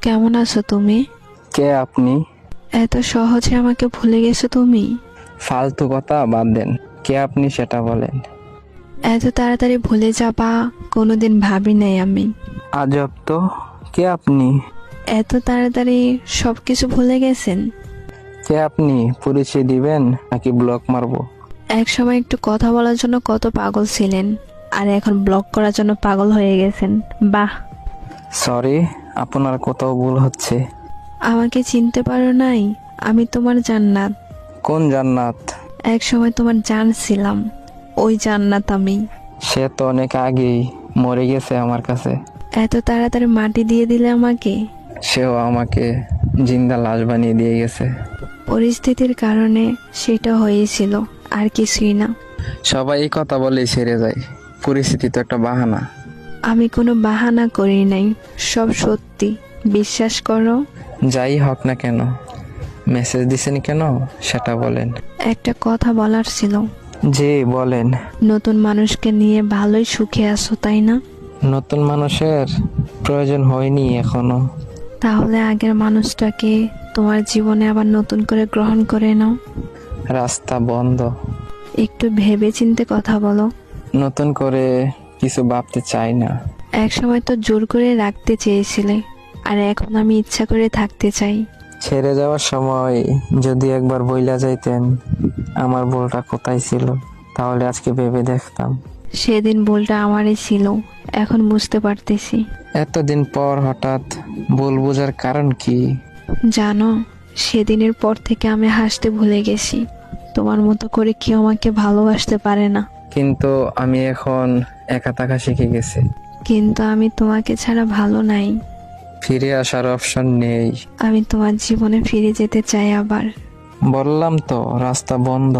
কেমন আছো তুমি? কে আপনি? এত সহজে আমাকে ভুলে গেছো তুমি? ফালতু কথা বাদ দেন। কে আপনি সেটা বলেন। এত তাড়াতাড়ি ভুলে যাবা কোনোদিন ভাবি নাই আমি। আজব তো, কে আপনি? এত তাড়াতাড়ি সবকিছু ভুলে গেছেন? কে আপনি? পরিচয় দিবেন নাকি ব্লক মারবো? এক সময় একটু কথা বলার জন্য কত পাগল ছিলেন, আর এখন ব্লক করার জন্য পাগল হয়ে গেছেন। বাহ! সরি, আপনার কোথাও ভুল হচ্ছে। আমাকে চিনতে পারো নাই? আমি তোমার জান্নাত। কোন জান্নাত? এক সময় তোমার জান ছিলাম, ওই জান্নাত আমি। সে তো অনেক আগেই মরে গেছে আমার কাছে। এত তাড়াতাড়ি মাটি দিয়ে দিলে আমাকে। সেও আমাকে জিন্দা লাশ বানিয়ে দিয়ে গেছে। পরিস্থিতির কারণে সেটা হয়েছিল, আর কিছুই না। সবাই এই কথা বলেই ছেড়ে যায়। পরিস্থিতি তো একটা বাহানা। আমি কোনো বাহানা করি নাই, সব সত্যি, বিশ্বাস করো। যাই হোক না কেন, মেসেজ দিছেন কেন সেটা বলেন। একটা কথা বলার ছিল। জি বলেন। নতুন মানুষকে নিয়ে ভালোই সুখে আছো, তাই না? নতুন মানুষের প্রয়োজন হয়নি এখনো। তাহলে আগের মানুষটাকে তোমার জীবনে আবার নতুন করে গ্রহণ করে নাও। রাস্তা বন্ধ। একটু ভেবে চিন্তে কথা বলো। নতুন করে কিছু ভাবতে চাই না। এক সময় তো জোর করে রাখতে চেয়েছিলে, আর এখন আমি ইচ্ছা করে থাকতে চাই। ছেড়ে যাওয়ার সময় যদি একবার বইলা যাইতেন আমার ভুলটা কোথায় ছিল, তাহলে আজকে ভেবে দেখতাম। সেদিন ভুলটা আমারই ছিল, এখন বুঝতে পারতেছি। এতদিন পর হঠাৎ ভুল বোঝার কারণ কি? জানো, সেদিনের পর থেকে আমি হাসতে ভুলে গেছি। তোমার মতো করে কেউ আমাকে ভালোবাসতে পারে না। কিন্তু আমি এখন একা থাকা শিখে গেছি। কিন্তু আমি তোমাকে ছাড়া ভালো নাই। ফিরে আসার অপশন নেই। আমি তোমার জীবনে ফিরে যেতে চাই আবার। বললাম তো রাস্তা বন্ধ।